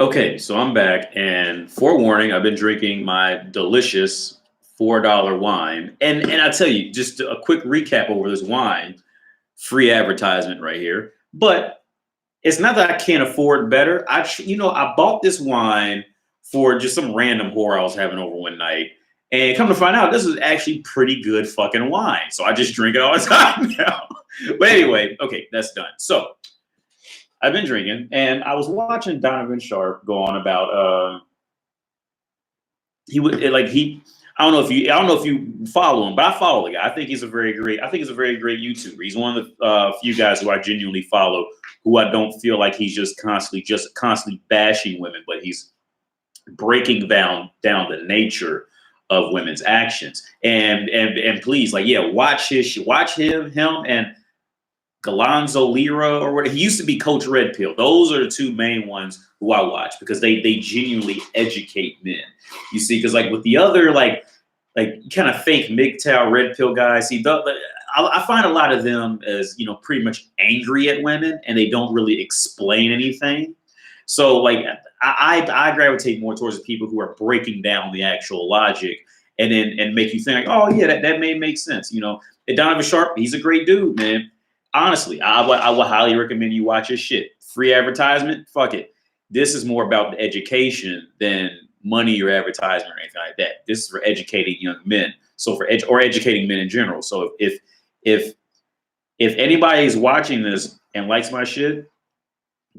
Okay, so I'm back, and forewarning, I've been drinking my delicious $4 wine, and I tell you, just a quick recap over this wine. Free advertisement right here, but it's not that I can't afford better. I bought this wine for just some random whore I was having over one night, and come to find out, this is actually pretty good fucking wine. So I just drink it all the time now. But anyway, okay, that's done. So I've been drinking, and I was watching Donovan Sharp go on about he would like he. I don't know if you follow him, but I follow the guy. I think he's a very great YouTuber. He's one of the few guys who I genuinely follow, who I don't feel like he's just constantly bashing women, but he's breaking down the nature of women's actions. And please, like, yeah, watch him and Galonzo Lira or what he used to be Coach Red Pill. Those are the two main ones who I watch because they genuinely educate men. You see, because like with the other like kind of fake MGTOW Red Pill guys, I find a lot of them as pretty much angry at women and they don't really explain anything. So like I gravitate more towards the people who are breaking down the actual logic and make you think like, oh yeah, that may make sense. And Donovan Sharp, he's a great dude, man. Honestly, I would highly recommend you watch his shit. Free advertisement, fuck it. This is more about the education than money or advertisement or anything like that. This is for educating young men. So or educating men in general. So if anybody is watching this and likes my shit,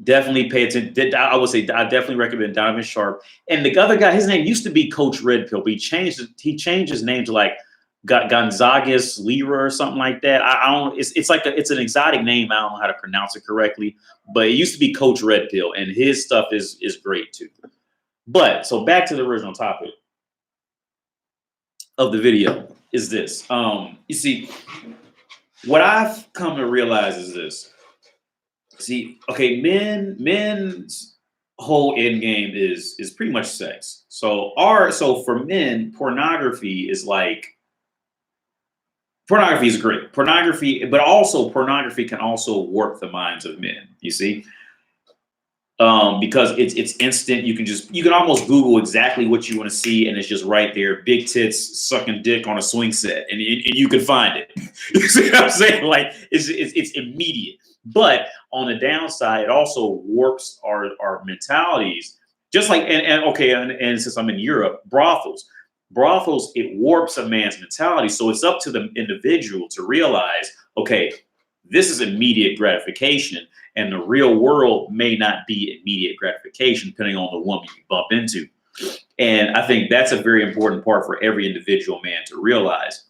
definitely pay attention. I would say I definitely recommend Donovan Sharp. And the other guy, his name used to be Coach Red Pill, but he changed his name to like Gonzagas Lira or something like that. I don't. It's an exotic name. I don't know how to pronounce it correctly, but it used to be Coach Red Pill, and his stuff is great too. But so back to the original topic of the video is this. You see, what I've come to realize is this. See, okay, men's whole end game is pretty much sex. So for men, pornography is great. Pornography, but also pornography can also warp the minds of men. You see, because it's instant. You can almost Google exactly what you want to see, and it's just right there. Big tits sucking dick on a swing set, and you can find it. You see what I'm saying? Like it's immediate. But on the downside, it also warps our mentalities. Just like and since I'm in Europe, brothels, it warps a man's mentality. So it's up to the individual to realize, okay, this is immediate gratification, and the real world may not be immediate gratification depending on the woman you bump into. And I think that's a very important part for every individual man to realize.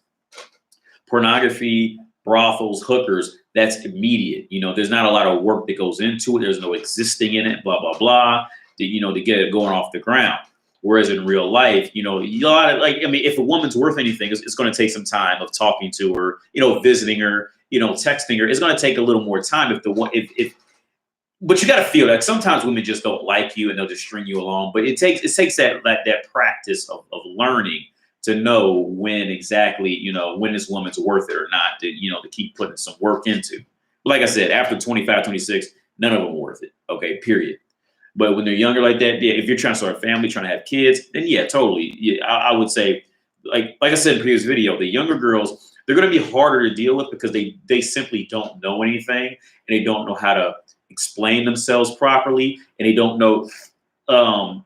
Pornography, brothels, hookers, that's immediate. There's not a lot of work that goes into it. There's no existing in it, blah, blah, blah, to get it going off the ground. Whereas in real life, a lot of if a woman's worth anything, it's going to take some time of talking to her, visiting her, texting her. It's going to take a little more time but you got to feel that sometimes women just don't like you and they'll just string you along. But it takes that practice of learning to know when exactly, when this woman's worth it or not, to keep putting some work into. Like I said, after 25, 26, none of them are worth it. Okay, period. But when they're younger like that, yeah, if you're trying to start a family, trying to have kids, then yeah, totally. Yeah, I would say, like I said in the previous video, the younger girls, they're going to be harder to deal with because they simply don't know anything and they don't know how to explain themselves properly, and they don't know. A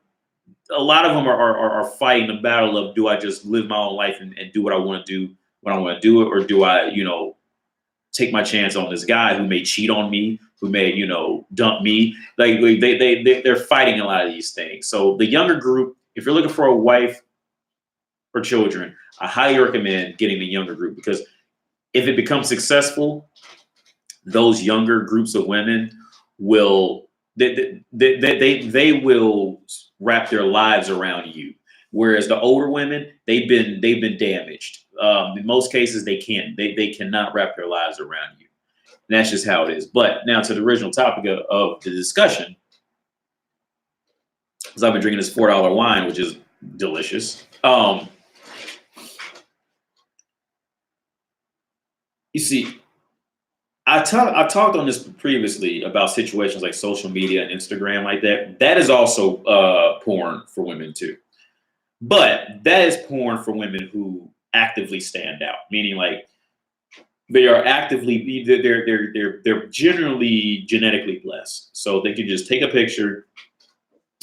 lot of them are fighting the battle of, do I just live my own life and do what I want to do when I want to do it, or do I take my chance on this guy who may cheat on me, who may dump me. Like they're fighting a lot of these things. So the younger group, if you're looking for a wife or children, I highly recommend getting the younger group, because if it becomes successful, those younger groups of women will they will wrap their lives around you. Whereas the older women, they've been damaged. In most cases, they cannot wrap their lives around you. And that's just how it is. But now to the original topic of the discussion, because I've been drinking this $4 wine, which is delicious. You see, I talked on this previously about situations like social media and Instagram like that. That is also porn for women too. But that is porn for women who actively stand out, meaning like they are actively they're generally genetically blessed. So they can just take a picture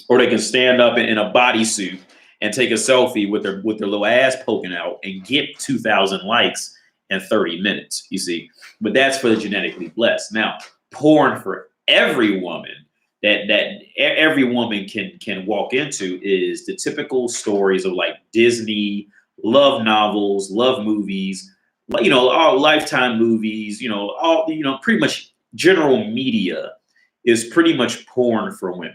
or they can stand up in a bodysuit and take a selfie with their little ass poking out and get 2,000 likes in 30 minutes. You see, but that's for the genetically blessed. Now, porn for every woman that every woman can walk into is the typical stories of like Disney love novels, love movies, all Lifetime movies. Pretty much general media is pretty much porn for women.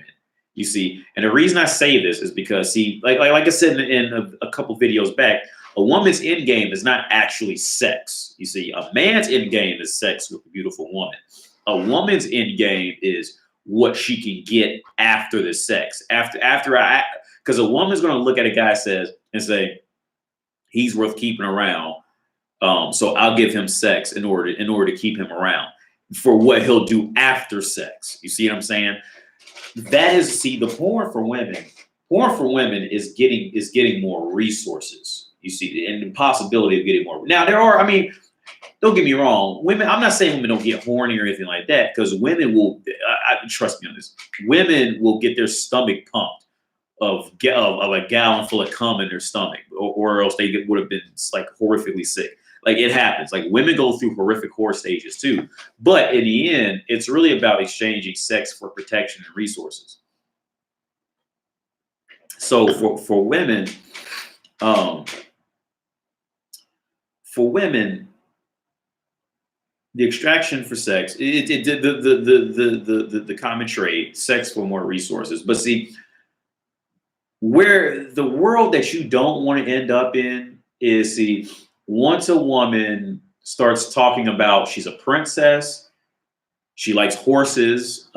You see, and the reason I say this is because, see, like I said in a couple videos back, a woman's end game is not actually sex. You see, a man's end game is sex with a beautiful woman. A woman's end game is what she can get after the sex. Because a woman's going to look at a guy and say, he's worth keeping around. So I'll give him sex in order to keep him around for what he'll do after sex. You see what I'm saying? That is, see, the porn for women. Porn for women is getting more resources. You see, and the possibility of getting more. Now don't get me wrong, women. I'm not saying women don't get horny or anything like that, because women will. Trust me on this. Women will get their stomach pumped of a gallon full of cum in their stomach, or else they would have been like horrifically sick. Like, it happens. Like, women go through horrific horror stages too. But in the end, it's really about exchanging sex for protection and resources. So for women, the extraction for sex, the common trade, sex for more resources. But see, where the world that you don't want to end up in is, see, once a woman starts talking about she's a princess, she likes horses,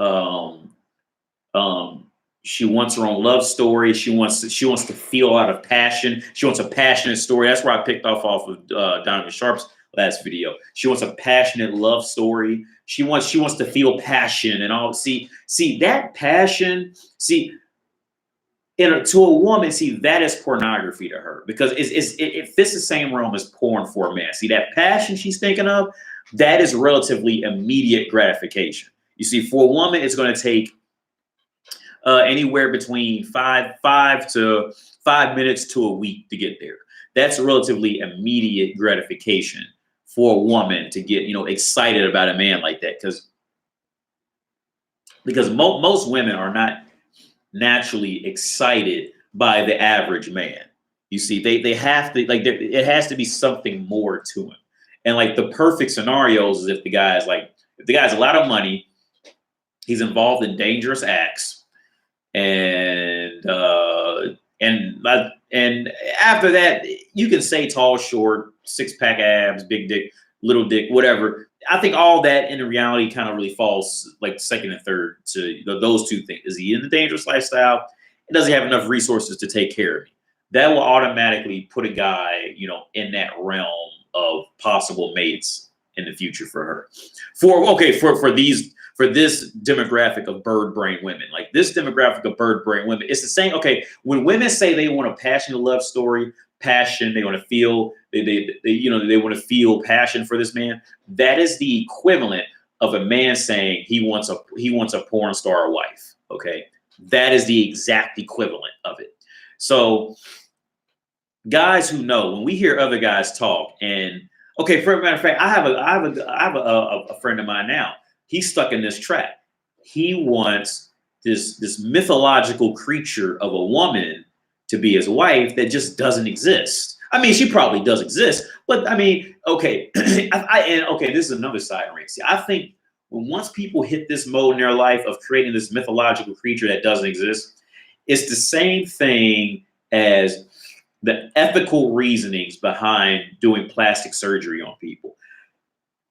she wants her own love story, she wants to feel a lot of passion, she wants a passionate story. That's where I picked off of Donovan Sharp's last video. She wants a passionate love story. She wants to feel passion and all. See that passion. See. To a woman, see, that is pornography to her, because it fits the same realm as porn for a man. See, that passion she's thinking of, that is relatively immediate gratification. You see, for a woman, it's going to take anywhere between 5 minutes to a week to get there. That's relatively immediate gratification for a woman to get excited about a man like that, because most women are not naturally excited by the average man. You see, they have to, like, it has to be something more to him. And like the perfect scenarios is if the guy has a lot of money, he's involved in dangerous acts, and after that, you can say tall, short, 6-pack abs, big dick, little dick, whatever. I think all that in reality kind of really falls like second and third to those two things. Is he in the dangerous lifestyle? And does he have enough resources to take care of me? That will automatically put a guy, in that realm of possible mates in the future for her. For this demographic of bird brain women, like this demographic of bird brain women, it's the same. Okay, when women say they want a passionate love story, passion, they want to feel they want to feel passion for this man. That is the equivalent of a man saying he wants a porn star wife. Okay, that is the exact equivalent of it. So guys who know, when we hear other guys talk, and okay, for a matter of fact, I have a friend of mine now. He's stuck in this trap. He wants this mythological creature of a woman to be his wife that just doesn't exist. I mean, she probably does exist, but I mean, okay, this is another side ring. See, I think once people hit this mode in their life of creating this mythological creature that doesn't exist, it's the same thing as the ethical reasonings behind doing plastic surgery on people.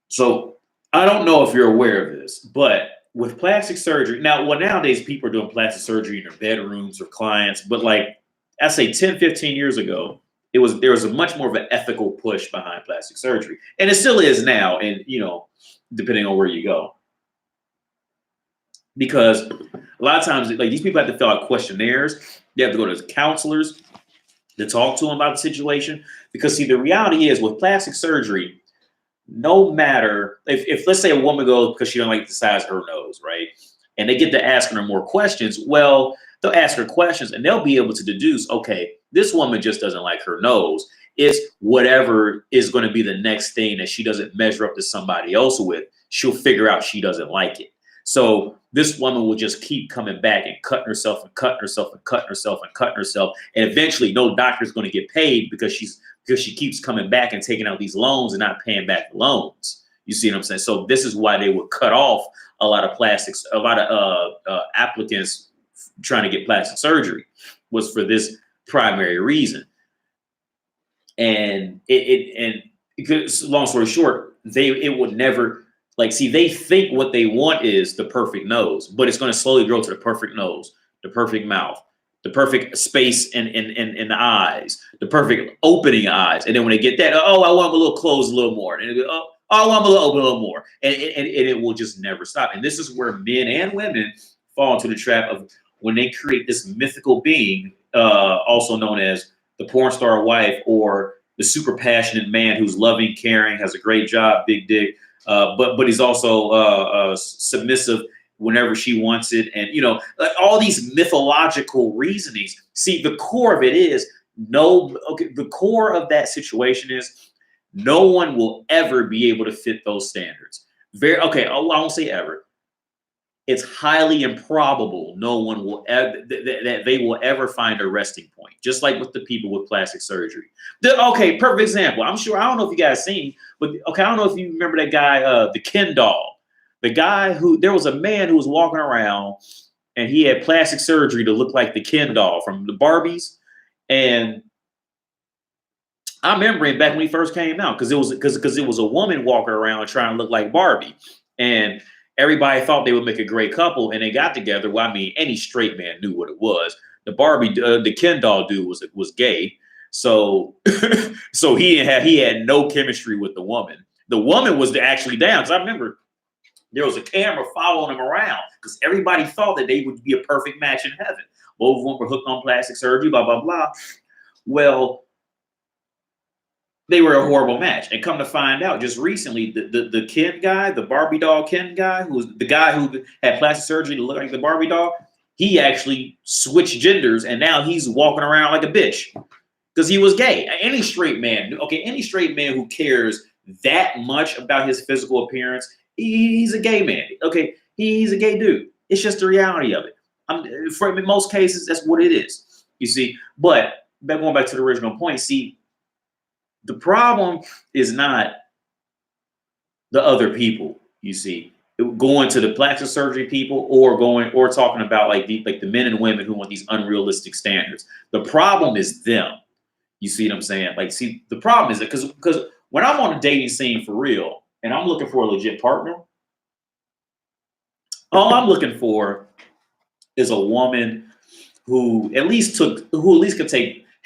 So I don't know if you're aware of this, but with plastic surgery, nowadays people are doing plastic surgery in their bedrooms or clients, but like I say 10, 15 years ago, there was a much more of an ethical push behind plastic surgery. And it still is now. And depending on where you go. Because a lot of times, like these people have to fill out questionnaires. They have to go to counselors to talk to them about the situation. Because see, the reality is with plastic surgery, no matter if let's say a woman goes because she don't like the size of her nose, right? And they get to asking her more questions. Well, they'll ask her questions and they'll be able to deduce, okay, this woman just doesn't like her nose. It's whatever is going to be the next thing that she doesn't measure up to somebody else with. She'll figure out she doesn't like it. So this woman will just keep coming back and cutting herself and cutting herself and cutting herself and cutting herself. And eventually no doctor's going to get paid because she keeps coming back and taking out these loans and not paying back the loans. You see what I'm saying? So this is why they would cut off a lot of plastics, a lot of applicants trying to get plastic surgery was for this primary reason. And because long story short, it would never they think what they want is the perfect nose, but it's going to slowly grow to the perfect nose, the perfect mouth, the perfect space in the eyes, the perfect opening eyes. And then when they get that, oh, I want them a little closed a little more. And they go, oh, I want them a little open a little more. And it will just never stop. And this is where men and women fall into the trap of when they create this mythical being, also known as the porn star wife or the super passionate man who's loving, caring, has a great job, big dick, but he's also submissive whenever she wants it. And, all these mythological reasonings. See, the core of it is the core of that situation is no one will ever be able to fit those standards. I won't say ever. It's highly improbable no one will ever that they will ever find a resting point, just like with the people with plastic surgery. Perfect example. I don't know if you guys seen, but I don't know if you remember that guy, the Ken doll. The guy there was a man who was walking around and he had plastic surgery to look like the Ken doll from the Barbies. And I remember him back when he first came out because it was a woman walking around trying to look like Barbie. And everybody thought they would make a great couple, and they got together. Well, I mean, any straight man knew what it was. The Ken doll dude was gay, so so he had no chemistry with the woman. The woman was actually down because I remember there was a camera following them around because everybody thought that they would be a perfect match in heaven. Both of them were hooked on plastic surgery, blah blah blah. Well, they were a horrible match. And come to find out, just recently, the Ken guy, the Barbie doll Ken guy, who was the guy who had plastic surgery to look like the Barbie doll, he actually switched genders, and now he's walking around like a bitch because he was gay. Any straight man who cares that much about his physical appearance, he's a gay man. Okay, he's a gay dude. It's just the reality of it. In most cases, that's what it is. You see, but going back to the original point, see. The problem is not the other people, you see, going to the plastic surgery people or talking about like the men and women who want these unrealistic standards. The problem is them. You see what I'm saying? The problem is that because when I'm on a dating scene for real and I'm looking for a legit partner, all I'm looking for is a woman who at least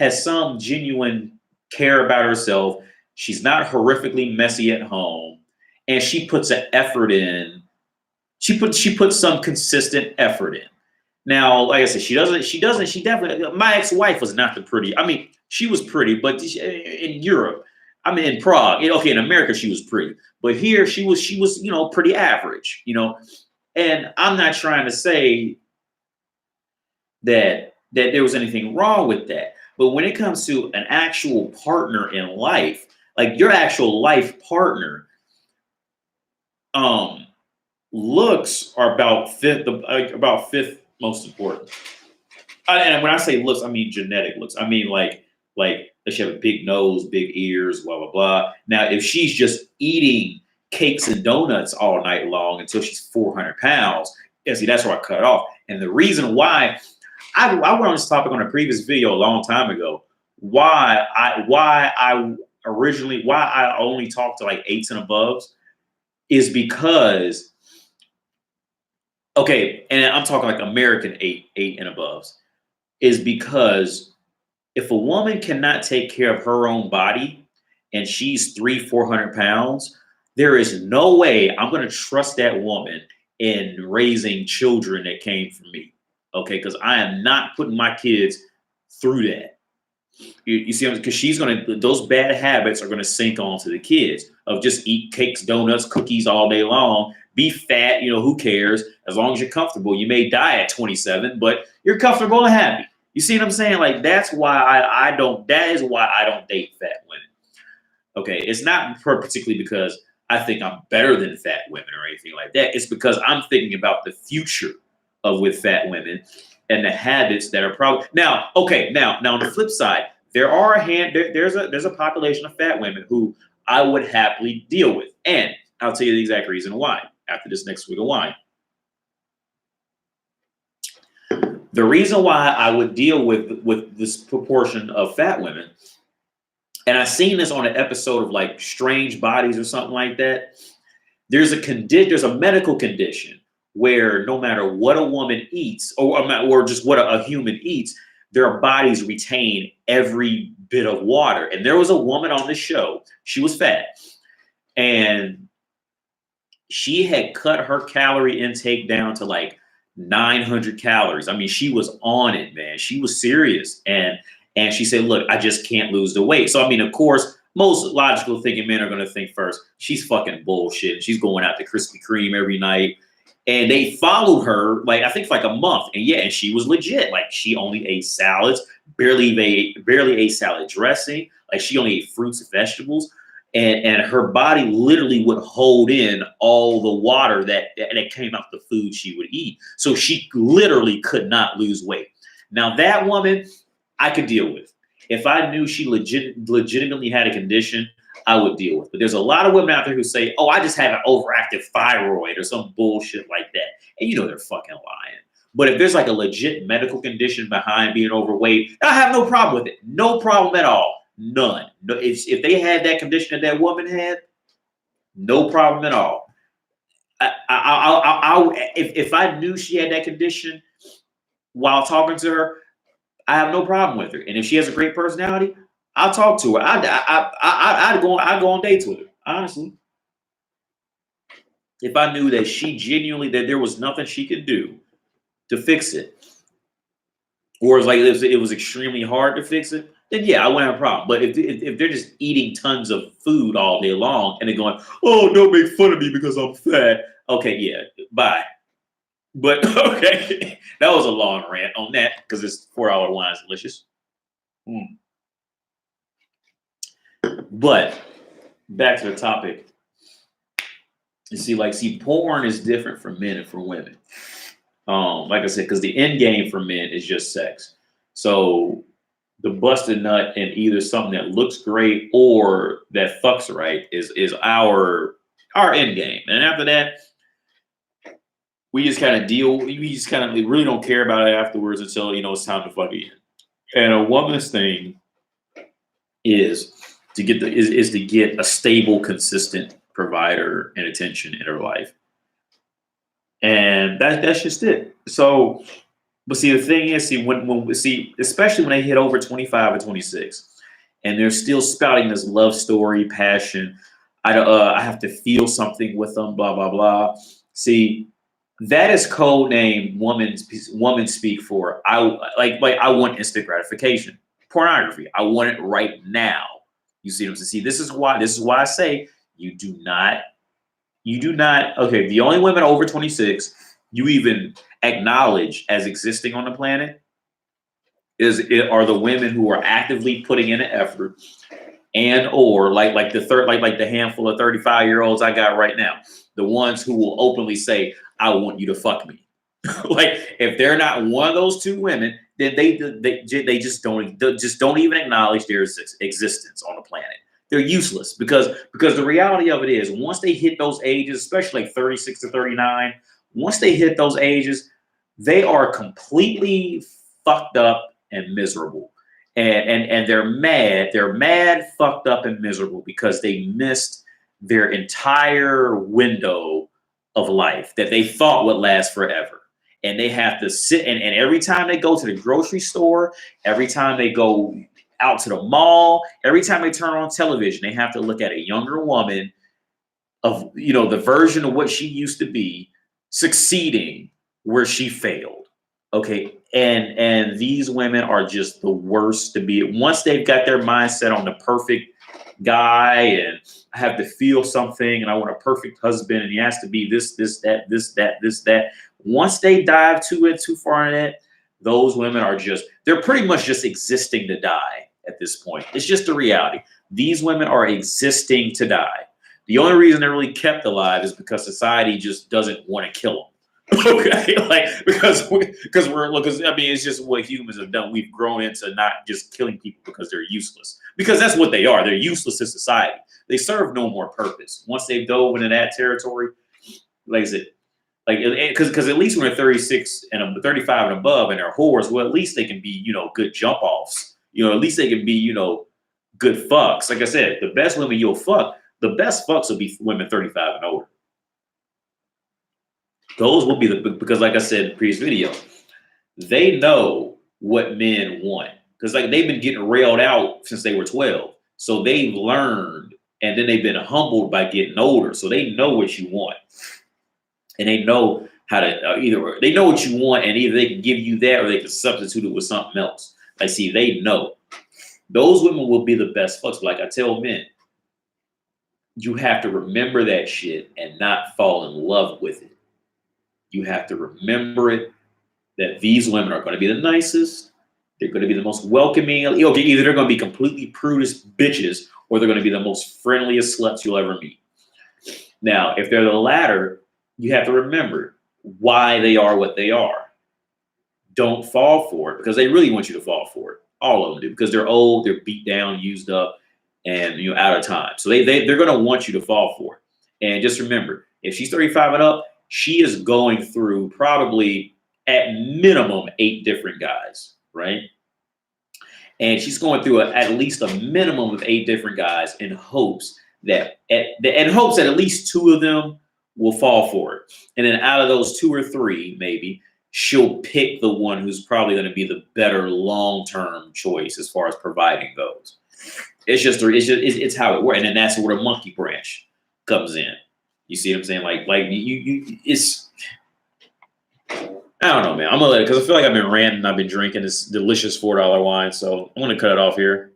has some genuine care about herself. She's not horrifically messy at home, and she puts an effort in. She puts some consistent effort in. Now, like I said, she definitely. My ex-wife was not the pretty. I mean, she was pretty, but in Europe, in Prague. Okay, in America, she was pretty, but here she was pretty average. And I'm not trying to say that there was anything wrong with that. But when it comes to an actual partner in life, like your actual life partner, looks are about fifth most important. And when I say looks, I mean genetic looks. I mean like does she have a big nose, big ears, blah blah blah. Now, if she's just eating cakes and donuts all night long until she's 400 pounds, see, that's where I cut off. And the reason why. I went on this topic on a previous video a long time ago. Why I only talked to like 8s and above is because, okay, and I'm talking like American 8 and above, is because if a woman cannot take care of her own body and she's 400 pounds, there is no way I'm going to trust that woman in raising children that came from me. Okay, because I am not putting my kids through that. You see, because she's going to, those bad habits are going to sink onto the kids of just eat cakes, donuts, cookies all day long, be fat, who cares? As long as you're comfortable. You may die at 27, but you're comfortable and happy. You see what I'm saying? Like, that's why that is why I don't date fat women. Okay, it's not particularly because I think I'm better than fat women or anything like that. It's because I'm thinking about the future of with fat women and the habits that are probably now. Okay, now on the flip side, there's a population of fat women who I would happily deal with, and I'll tell you the exact reason why after this next week of wine. The reason why I would deal with this proportion of fat women, and I seen this on an episode of like Strange Bodies or something like that. There's a medical condition where no matter what a woman eats, or just what a human eats, their bodies retain every bit of water. And there was a woman on the show. She was fat, and she had cut her calorie intake down to like 900 calories. I mean, she was on it, man. She was serious. And she said, look, I just can't lose the weight. So, I mean, of course, most logical thinking men are going to think first, she's fucking bullshit. She's going out to Krispy Kreme every night. And they followed her, like, I think for like a month. And yeah, and she was legit. Like, she only ate salads, barely ate salad dressing. Like, she only ate fruits and vegetables. And her body literally would hold in all the water that came out the food she would eat. So she literally could not lose weight. Now, that woman, I could deal with. If I knew she legitimately had a condition, I would deal with. But there's a lot of women out there who say, oh, I just have an overactive thyroid or some bullshit like that. And they're fucking lying. But if there's like a legit medical condition behind being overweight, I have no problem with it. No problem at all. None. No, if they had that condition that woman had, no problem at all. If I knew she had that condition while talking to her, I have no problem with her. And if she has a great personality, I'll talk to her. I'd go on dates with her, honestly. If I knew that that there was nothing she could do to fix it, or it was extremely hard to fix it, then yeah, I wouldn't have a problem. But if they're just eating tons of food all day long and they're going, oh, don't make fun of me because I'm fat. Okay, yeah, bye. But okay, that was a long rant on that because it's $4 wine's delicious. But back to the topic. You see, porn is different for men and for women. Like I said, because the end game for men is just sex. So the busted nut in either something that looks great or that fucks right is our end game. And after that, we just kind of we really don't care about it afterwards until, it's time to fuck again. And a woman's thing is to get a stable, consistent provider and attention in her life. And that's just it. So, but see, the thing is, especially when they hit over 25 or 26 and they're still spouting this love story, passion, I have to feel something with them, blah, blah, blah. See, that is code name woman speak for I want instant gratification. Pornography. I want it right now. You see what I'm saying? See, this is why I say you do not. Okay, the only women over 26 you even acknowledge as existing on the planet are the women who are actively putting in an effort, and or like the handful of 35-year-olds I got right now, the ones who will openly say, I want you to fuck me. Like, if they're not one of those two women, then they just don't even acknowledge their existence on the planet. They're useless because the reality of it is, once they hit those ages, especially like 36 to 39, once they hit those ages, they are completely fucked up and miserable. And they're mad, fucked up and miserable because they missed their entire window of life that they thought would last forever. And they have to sit and every time they go to the grocery store, every time they go out to the mall, every time they turn on television, they have to look at a younger woman of, you know, the version of what she used to be, succeeding where she failed. Okay. And these women are just the worst to be. Once they've got their mindset on the perfect guy, and I have to feel something, and I want a perfect husband, and he has to be this, that. Once they dive too far in it, those women are they're pretty much just existing to die at this point. It's just the reality. These women are existing to die. The only reason they're really kept alive is because society just doesn't want to kill them. Okay, like because I mean, it's just what humans have done. We've grown into not just killing people because they're useless, because that's what they are. They're useless to society. They serve no more purpose. Once they've dove into that territory, like I said, like because at least when they're 36 and 35 and above and they're whores, well, at least they can be, you know, good jump offs. You know, at least they can be, you know, good fucks. Like I said, the best women you'll fuck, the best fucks will be women 35 and older. Those will be because like I said in the previous video, they know what men want. Because like they've been getting railed out since they were 12. So they've learned, and then they've been humbled by getting older. So they know what you want. And they know how to either they know what you want, and either they can give you that or they can substitute it with something else. Like, see, they know. Those women will be the best fucks. But like I tell men, you have to remember that shit and not fall in love with it. You have to remember it, that these women are going to be the nicest. They're going to be the most welcoming. Okay, either they're going to be completely prudish bitches, or they're going to be the most friendliest sluts you'll ever meet. Now, if they're the latter, you have to remember why they are what they are. Don't fall for it, because they really want you to fall for it. All of them do, because they're old, they're beat down, used up, and out of time. So they're going to want you to fall for it. And just remember, if she's 35 and up, she is going through probably at minimum 8 different guys, right? And she's going through at least a minimum of 8 different guys in hopes that at least 2 of them will fall for it. And then out of those 2 or 3, maybe she'll pick the one who's probably going to be the better long-term choice as far as providing those. It's how it works. And then that's where the monkey branch comes in. You see what I'm saying? Like it's, I don't know, man. I'm gonna let it, because I feel like I've been ranting. I've been drinking this delicious $4 wine, so I'm gonna cut it off here.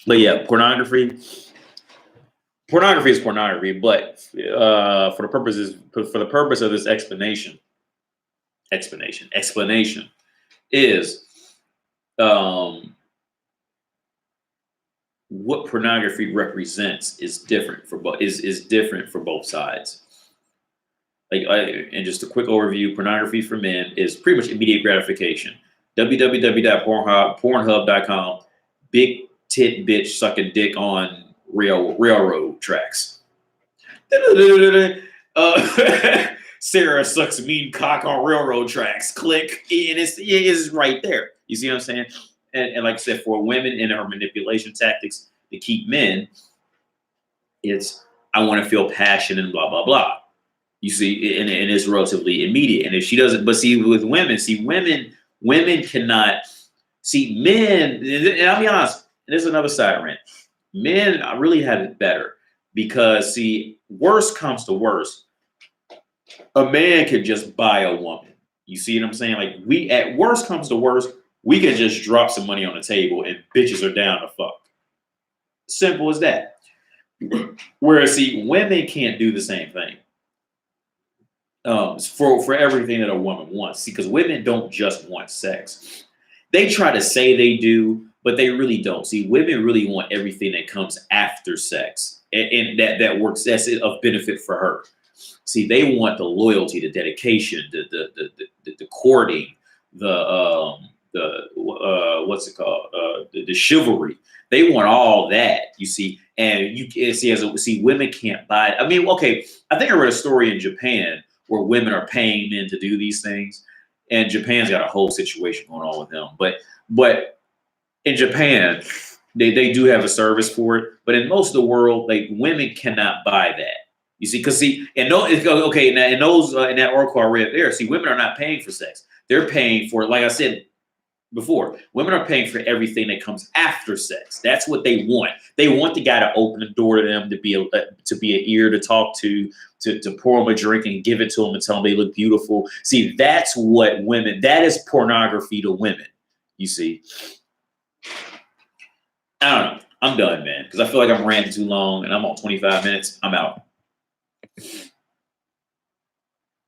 But yeah, pornography is pornography. But for the purpose of this explanation is what pornography represents is different for both sides. And just a quick overview: pornography for men is pretty much immediate gratification. www.pornhub.com. Big tit bitch sucking dick on railroad tracks. Sarah sucks mean cock on railroad tracks. Click, and it's right there. You see what I'm saying? And like I said, for women in her manipulation tactics to keep men, it's I want to feel passion and blah blah blah. You see, and it's relatively immediate. And if she doesn't, but see, with women, women cannot see men. And I'll be honest, and there's another side of it. Men really have it better, because see, worst comes to worst, a man could just buy a woman. You see what I'm saying? Like, at worst comes to worst, we can just drop some money on the table and bitches are down to fuck. Simple as that. Whereas, see, women can't do the same thing. For everything that a woman wants. See, because women don't just want sex. They try to say they do, but they really don't. See, women really want everything that comes after sex, and that works. That's of benefit for her. See, they want the loyalty, the dedication, the courting, what's it called? The chivalry. They want all that, you see. And you can see, women can't buy it. I mean, okay, I think I read a story in Japan where women are paying men to do these things, and Japan's got a whole situation going on with them. But in Japan, they do have a service for it. But in most of the world, like, women cannot buy that. You see, because see, in that article I read there, see, women are not paying for sex. They're paying for, like I said, before. Women are paying for everything that comes after sex. That's what they want. They want the guy to open the door to them, to be an ear to talk to pour them a drink and give it to them and tell them they look beautiful. See, that's what women, that is pornography to women, you see. I don't know. I'm done, man, because I feel like I'm ranting too long and I'm on 25 minutes. I'm out.